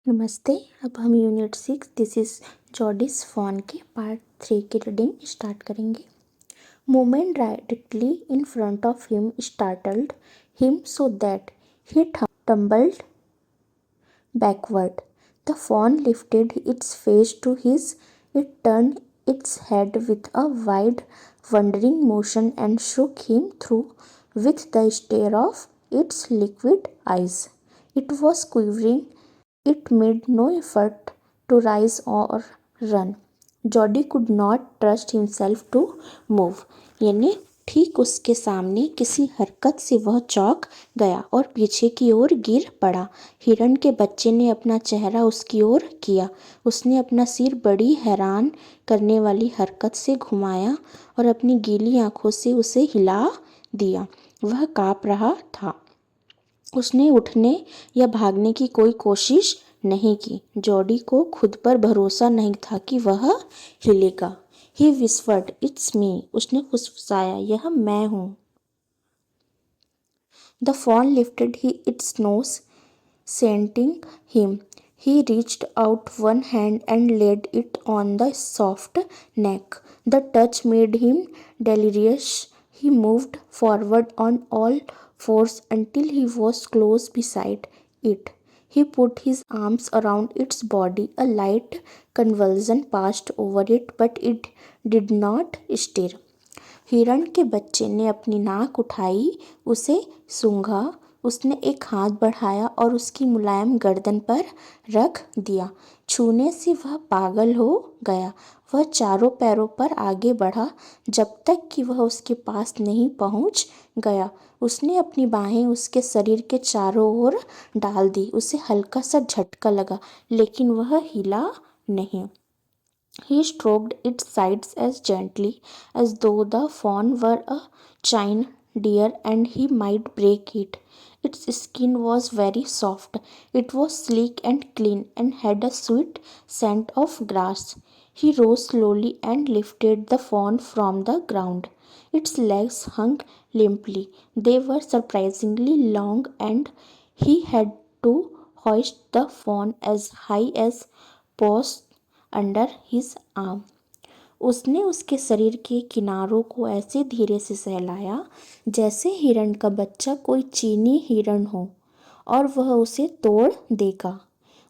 नमस्ते। अब हम यूनिट 6 दिस इज जॉडिस फॉन के पार्ट 3 की रीडिंग स्टार्ट करेंगे। Moment directly in front of him startled him so that he tumbled backward. The fawn lifted its face to his. It turned its head with a wide, wondering motion and shook him through with the stare of its liquid eyes. It was quivering. It made no effort to rise or run. Jodie could not trust himself to move, यानी ठीक उसके सामने किसी हरकत से वह चौंक गया और पीछे की ओर गिर पड़ा। हिरण के बच्चे ने अपना चेहरा उसकी ओर किया। उसने अपना सिर बड़ी हैरान करने वाली हरकत से घुमाया और अपनी गीली आंखों से उसे हिला दिया। वह काँप रहा था। उसने उठने या भागने की कोई कोशिश नहीं की। जॉडी को खुद पर भरोसा नहीं था कि वह हिलेगा। ही विस्पर्ड, इट्स मी। उसने फुसफुसाया, यह मैं हूँ। The fawn lifted its nose, scenting him. He reached out one hand and laid it on the soft neck. The touch made him delirious. He moved forward on all fours until he was close beside it. He put his arms around its body. A light convulsion passed over it, but it did not stir. हिरण के बच्चे ने अपनी नाक उठाई, उसे सूंघा। उसने एक हाथ बढ़ाया और उसकी मुलायम गर्दन पर रख दिया। छूने से वह पागल हो गया। वह चारों पैरों पर आगे बढ़ा जब तक कि वह उसके पास नहीं पहुंच गया। उसने अपनी बाहें उसके शरीर के चारों ओर डाल दी। उसे हल्का सा झटका लगा, लेकिन वह हिला नहीं। He stroked its sides as gently as though the fawn were a chine deer and he might break it. Its skin was very soft. It was sleek and clean and had a sweet scent of grass. He rose slowly and lifted the fawn from the ground. Its legs hung limply. They were surprisingly long and he had to hoist the fawn as high as possible under his arm. उसने उसके शरीर के किनारों को ऐसे धीरे से सहलाया जैसे हिरण का बच्चा कोई चीनी हिरण हो और वह उसे तोड़ देगा।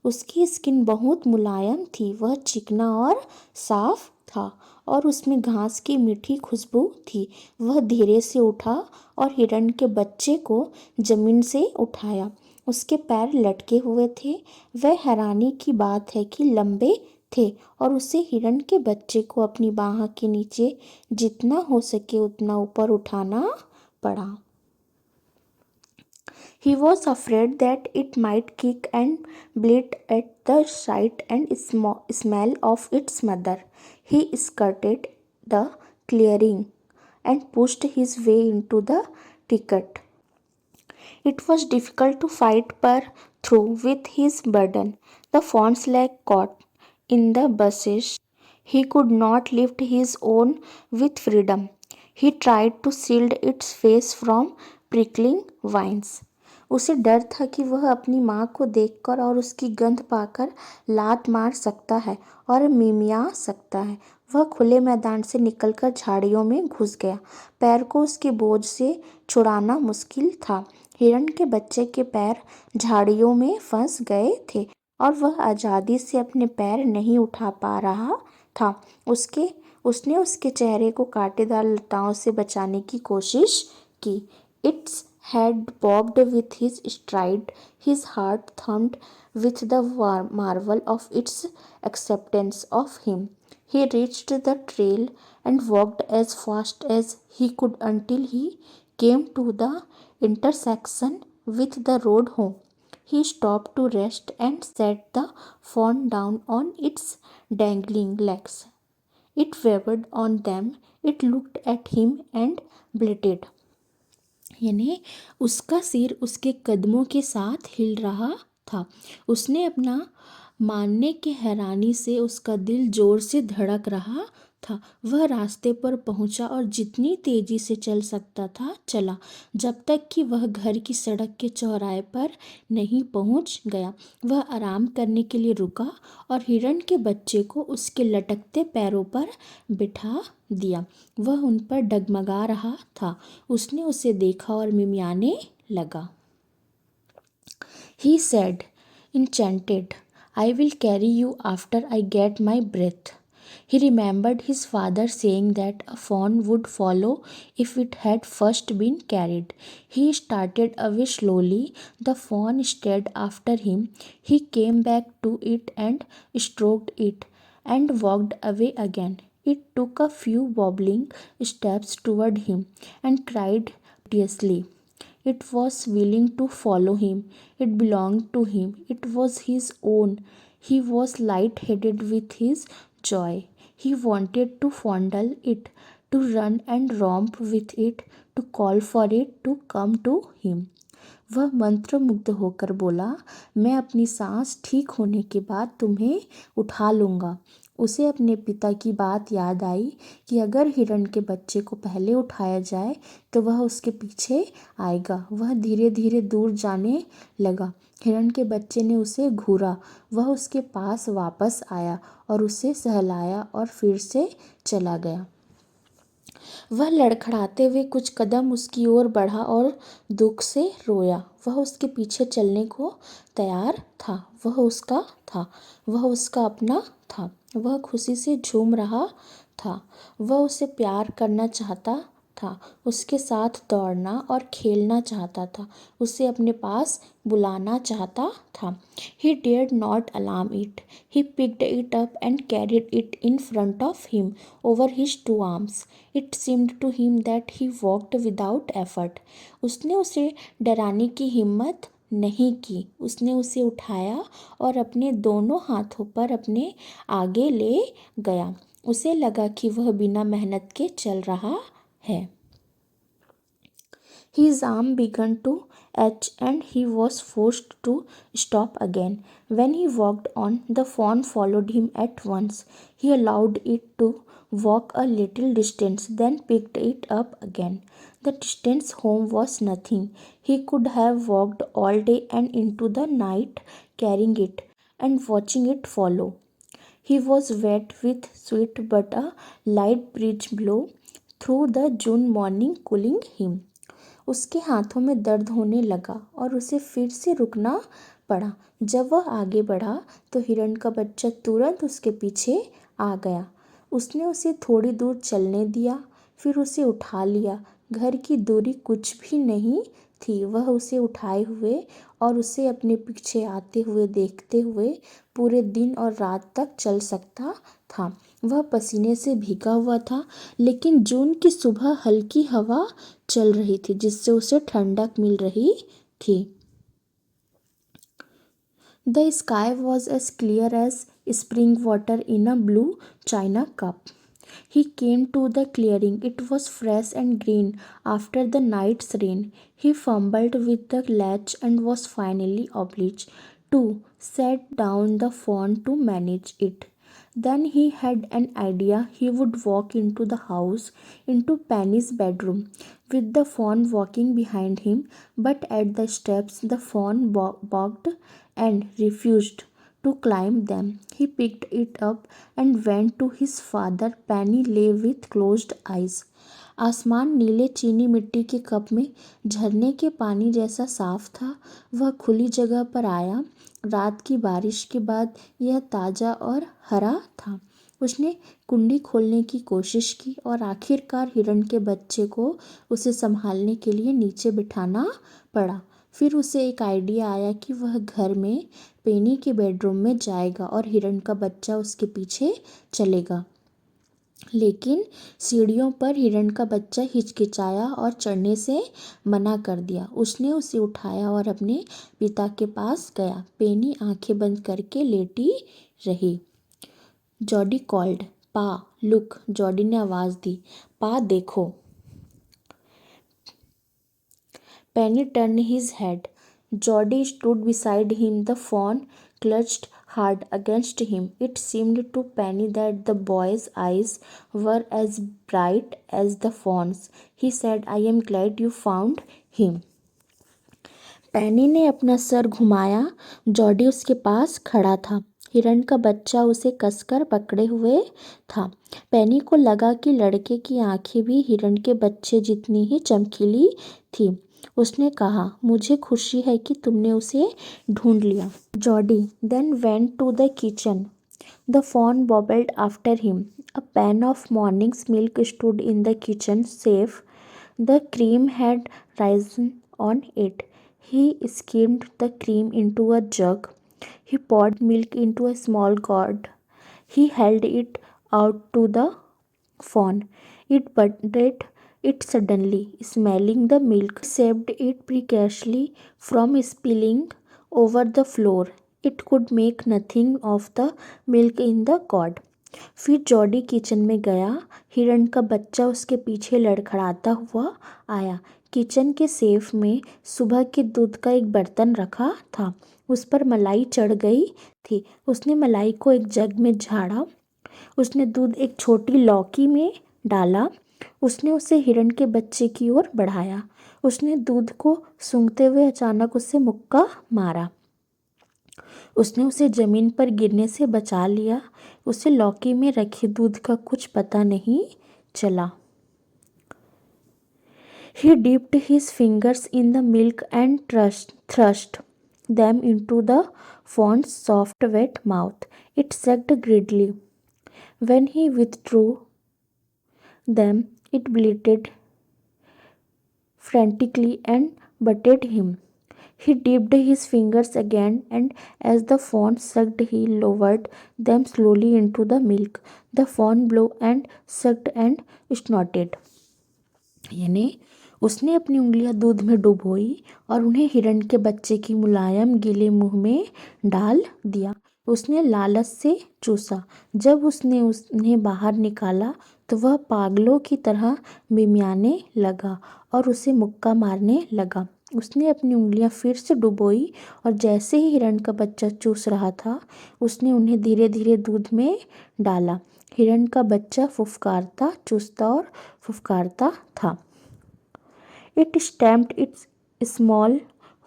उसकी स्किन बहुत मुलायम थी। वह चिकना और साफ था और उसमें घास की मीठी खुशबू थी। वह धीरे से उठा और हिरण के बच्चे को जमीन से उठाया। उसके पैर लटके हुए थे। वह हैरानी की बात है कि लंबे थे और उसे हिरण के बच्चे को अपनी बाह के नीचे जितना हो सके उतना ऊपर उठाना पड़ा। He was afraid that it might kick and bleat at the sight and smell of its mother. He skirted the clearing and pushed his way into the thicket. It was difficult to fight through with his burden. The fawn's leg caught in the bushes. He could not lift his own with freedom. He tried to shield its face from prickling vines. उसे डर था कि वह अपनी माँ को देखकर और उसकी गंध पाकर लात मार सकता है और मिमिया सकता है। वह खुले मैदान से निकलकर झाड़ियों में घुस गया। पैर को उसके बोझ से छुड़ाना मुश्किल था। हिरण के बच्चे के पैर झाड़ियों में फंस गए थे और वह आज़ादी से अपने पैर नहीं उठा पा रहा था। उसने उसके चेहरे को कांटेदार लताओं से बचाने की कोशिश की। It's head bobbed with his stride. His heart thumped with the marvel of its acceptance of him. He reached the trail and walked as fast as he could until he came to the intersection with the road home. He stopped to rest and set the fawn down on its dangling legs. It wavered on them. It looked at him and bleated. यानी उसका सिर उसके कदमों के साथ हिल रहा था। उसने अपना मानने की हैरानी से उसका दिल जोर से धड़क रहा था। वह रास्ते पर पहुंचा और जितनी तेजी से चल सकता था चला, जब तक कि वह घर की सड़क के चौराहे पर नहीं पहुंच गया। वह आराम करने के लिए रुका और हिरण के बच्चे को उसके लटकते पैरों पर बिठा दिया। वह उन पर डगमगा रहा था। उसने उसे देखा और मिमियाने लगा। He said, enchanted, I will carry you after I get my breath. He remembered his father saying that a fawn would follow if it had first been carried. He started away slowly. The fawn stared after him. He came back to it and stroked it and walked away again. It took a few wobbling steps toward him and cried piteously. It was willing to follow him. It belonged to him. It was his own. He was light-headed with his joy. He wanted to fondle it, to run and romp with it, to call for it to come to him. वह मंत्रमुग्ध होकर बोला, मैं अपनी सांस ठीक होने के बाद तुम्हें उठा लूँगा। उसे अपने पिता की बात याद आई कि अगर हिरण के बच्चे को पहले उठाया जाए तो वह उसके पीछे आएगा। वह धीरे धीरे दूर जाने लगा। हिरण के बच्चे ने उसे घूरा। वह उसके पास वापस आया और उसे सहलाया और फिर से चला गया। वह लड़खड़ाते हुए कुछ कदम उसकी ओर बढ़ा और दुख से रोया। वह उसके पीछे चलने को तैयार था। वह उसका था। वह उसका अपना था। वह खुशी से झूम रहा था। वह उसे प्यार करना चाहता था, उसके साथ दौड़ना और खेलना चाहता था, उसे अपने पास बुलाना चाहता था। He dared not alarm it. He picked it up and carried it in front of him over his two arms. It seemed to him that he walked without effort. उसने उसे डराने की हिम्मत नहीं की। उसने उसे उठाया और अपने दोनों हाथों पर अपने आगे ले गया। उसे लगा कि वह बिना मेहनत के चल रहा है। His arm began to itch and he was forced to stop again. When he walked on, the fawn followed him at once. He allowed it to walk a little distance, then picked it up again. The distance home was nothing. He could have walked all day and into the night carrying it and watching it follow. He was wet with sweat, but a light breeze blew through the June morning, cooling him. उसके हाथों में दर्द होने लगा और उसे फिर से रुकना पड़ा। जब वह आगे बढ़ा तो हिरण का बच्चा तुरंत उसके पीछे आ गया। उसने उसे थोड़ी दूर चलने दिया, फिर उसे उठा लिया। घर की दूरी कुछ भी नहीं थी। वह उसे उठाए हुए और उसे अपने पीछे आते हुए देखते हुए पूरे दिन और रात तक चल सकता था। वह पसीने से भीगा हुआ था, लेकिन जून की सुबह हल्की हवा चल रही थी जिससे उसे ठंडक मिल रही थी। The sky was as clear as spring water in a blue china cup. He came to the clearing. It was fresh and green after the night's rain. He fumbled with the latch and was finally obliged to set down the phone to manage it. Then he had an idea. He would walk into the house, into Penny's bedroom, with the fawn walking behind him. But at the steps, the fawn balked and refused to climb them. He picked it up and went to his father. Penny lay with closed eyes. आसमान नीले चीनी मिट्टी के cup में झरने के पानी जैसा साफ था। वह खुली जगह पर आया। रात की बारिश के बाद यह ताज़ा और हरा था। उसने कुंडी खोलने की कोशिश की और आखिरकार हिरण के बच्चे को उसे संभालने के लिए नीचे बिठाना पड़ा। फिर उसे एक आइडिया आया कि वह घर में पेनी के बेडरूम में जाएगा और हिरण का बच्चा उसके पीछे चलेगा। लेकिन सीढ़ियों पर हिरण का बच्चा हिचकिचाया और चढ़ने से मना कर दिया। उसने उसे उठाया और अपने पिता के पास गया। पेनी आंखें बंद करके लेटी रही। Jody called, pa, look. Jody ने आवाज़ दी, पा देखो। Penny turn his head. Jody stood beside him, the fawn clutched hard against him. It seemed to Penny that the boy's eyes were as bright as the fawn's. He said, I am glad you found him. पेनी ने अपना sir घुमाया। Jordi उसके पास खड़ा था। हिरण का बच्चा उसे कसकर पकड़े हुए था। पेनी को लगा कि लड़के की आंखें भी हिरण के बच्चे जितनी ही चमकीली थी। उसने कहा, मुझे खुशी है कि तुमने उसे ढूंढ लिया। Jordi then went to the kitchen. The fawn bobbled after him. A pan of morning's milk stood in the kitchen safe. The cream had risen on it. He skimmed the cream into a jug. He poured milk into a small gourd. He held it out to the fawn. It butted it suddenly, smelling the milk. He saved it precariously from spilling over the floor. It could make nothing of the milk in the gourd. फिर Jordi kitchen में गया। हिरण का बच्चा उसके पीछे लड़खड़ाता हुआ आया। किचन के सेफ में सुबह के दूध का एक बर्तन रखा था। उस पर मलाई चढ़ गई थी। उसने मलाई को एक जग में झाड़ा। उसने दूध एक छोटी लौकी में डाला। उसने उसे हिरण के बच्चे की ओर बढ़ाया। उसने दूध को सूंघते हुए अचानक उसे मुक्का मारा। उसने उसे जमीन पर गिरने से बचा लिया। उसे लौकी में रखे दूध का कुछ पता नहीं चला। He dipped his fingers in the milk and thrust them into the fawn's soft wet mouth. It sucked greedily. When he withdrew them, it bleated frantically and butted him. He dipped his fingers again, and as the fawn sucked, he lowered them slowly into the milk. The fawn blew and sucked and snorted. यानी उसने अपनी उंगलियां दूध में डुबोई और उन्हें हिरण के बच्चे की मुलायम गीले मुंह में डाल दिया। उसने लालच से चूसा। जब उसने उन्हें बाहर निकाला तो वह पागलों की तरह मिमियाने लगा और उसे मुक्का मारने लगा। उसने अपनी उंगलियां फिर से डुबोई और जैसे ही हिरण का बच्चा चूस रहा था, उसने उन्हें धीरे धीरे दूध में डाला। हिरण का बच्चा फुफकारता, चूसता और फुफकारता था। It stamped its small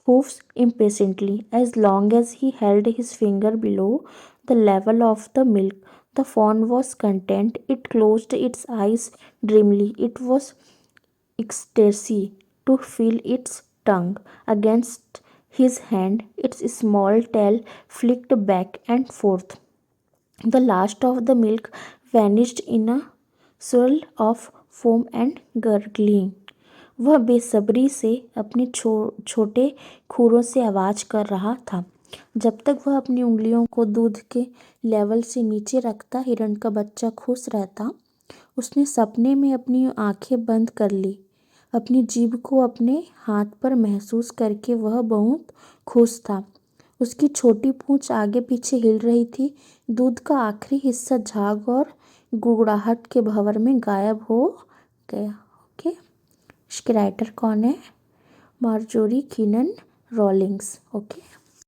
hoofs impatiently. As long as he held his finger below the level of the milk, the fawn was content. It closed its eyes dreamily. It was ecstasy to feel its tongue against his hand. Its small tail flicked back and forth. The last of the milk vanished in a swirl of foam and gurgling. वह बेसब्री से अपने छोटे खुरों से आवाज़ कर रहा था। जब तक वह अपनी उंगलियों को दूध के लेवल से नीचे रखता, हिरण का बच्चा खुश रहता। उसने सपने में अपनी आंखें बंद कर ली। अपनी जीभ को अपने हाथ पर महसूस करके वह बहुत खुश था। उसकी छोटी पूंछ आगे पीछे हिल रही थी। दूध का आखिरी हिस्सा झाग और गुड़गुड़ाहट के भंवर में गायब हो गया। ओके, इसके राइटर कौन है? Marjorie कीनन Rawlings. ओके।